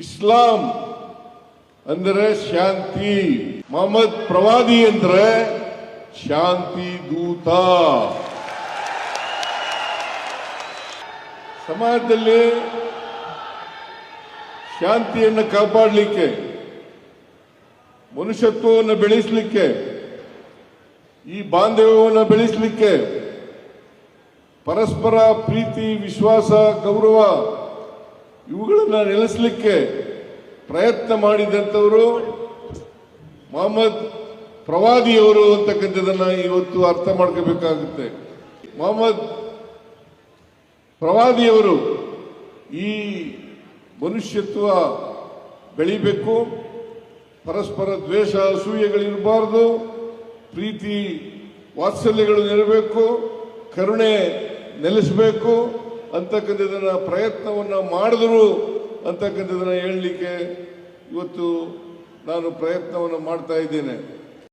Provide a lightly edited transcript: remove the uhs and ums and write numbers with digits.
ಇಸ್ಲಾಂ ಅಂದರೆ ಶಾಂತಿ, ಮೊಹಮ್ಮದ್ ಪ್ರವಾದಿ ಅಂದ್ರೆ ಶಾಂತಿ ದೂತ. ಸಮಾಜದಲ್ಲಿ ಶಾಂತಿಯನ್ನು ಕಾಪಾಡಲಿಕ್ಕೆ, ಮನುಷ್ಯತ್ವವನ್ನು ಬೆಳೆಸಲಿಕ್ಕೆ, ಈ ಬಾಂಧವ್ಯವನ್ನು ಬೆಳೆಸಲಿಕ್ಕೆ, ಪರಸ್ಪರ ಪ್ರೀತಿ, ವಿಶ್ವಾಸ, ಗೌರವ ಇವುಗಳನ್ನು ನೆಲೆಸಲಿಕ್ಕೆ ಪ್ರಯತ್ನ ಮಾಡಿದಂಥವರು ಮೊಹಮ್ಮದ್ ಪ್ರವಾದಿಯವರು ಅಂತಕ್ಕಂಥದ್ದನ್ನು ಇವತ್ತು ಅರ್ಥ ಮಾಡ್ಕೋಬೇಕಾಗುತ್ತೆ. ಮೊಹಮ್ಮದ್ ಪ್ರವಾದಿಯವರು ಈ ಮನುಷ್ಯತ್ವ ಬೆಳಿಬೇಕು, ಪರಸ್ಪರ ದ್ವೇಷ ಅಸೂಯೆಗಳಿರಬಾರದು, ಪ್ರೀತಿ ವಾತ್ಸಲ್ಯಗಳು ನೆರಬೇಕು, ಕರುಣೆ ನೆಲೆಸಬೇಕು ಅಂತಕ್ಕಂಥದ್ದನ್ನ ಪ್ರಯತ್ನವನ್ನು ಮಾಡಿದ್ರು ಅಂತಕ್ಕಂಥದ್ದನ್ನ ಹೇಳಲಿಕ್ಕೆ ಇವತ್ತು ನಾನು ಪ್ರಯತ್ನವನ್ನು ಮಾಡ್ತಾ ಇದ್ದೇನೆ.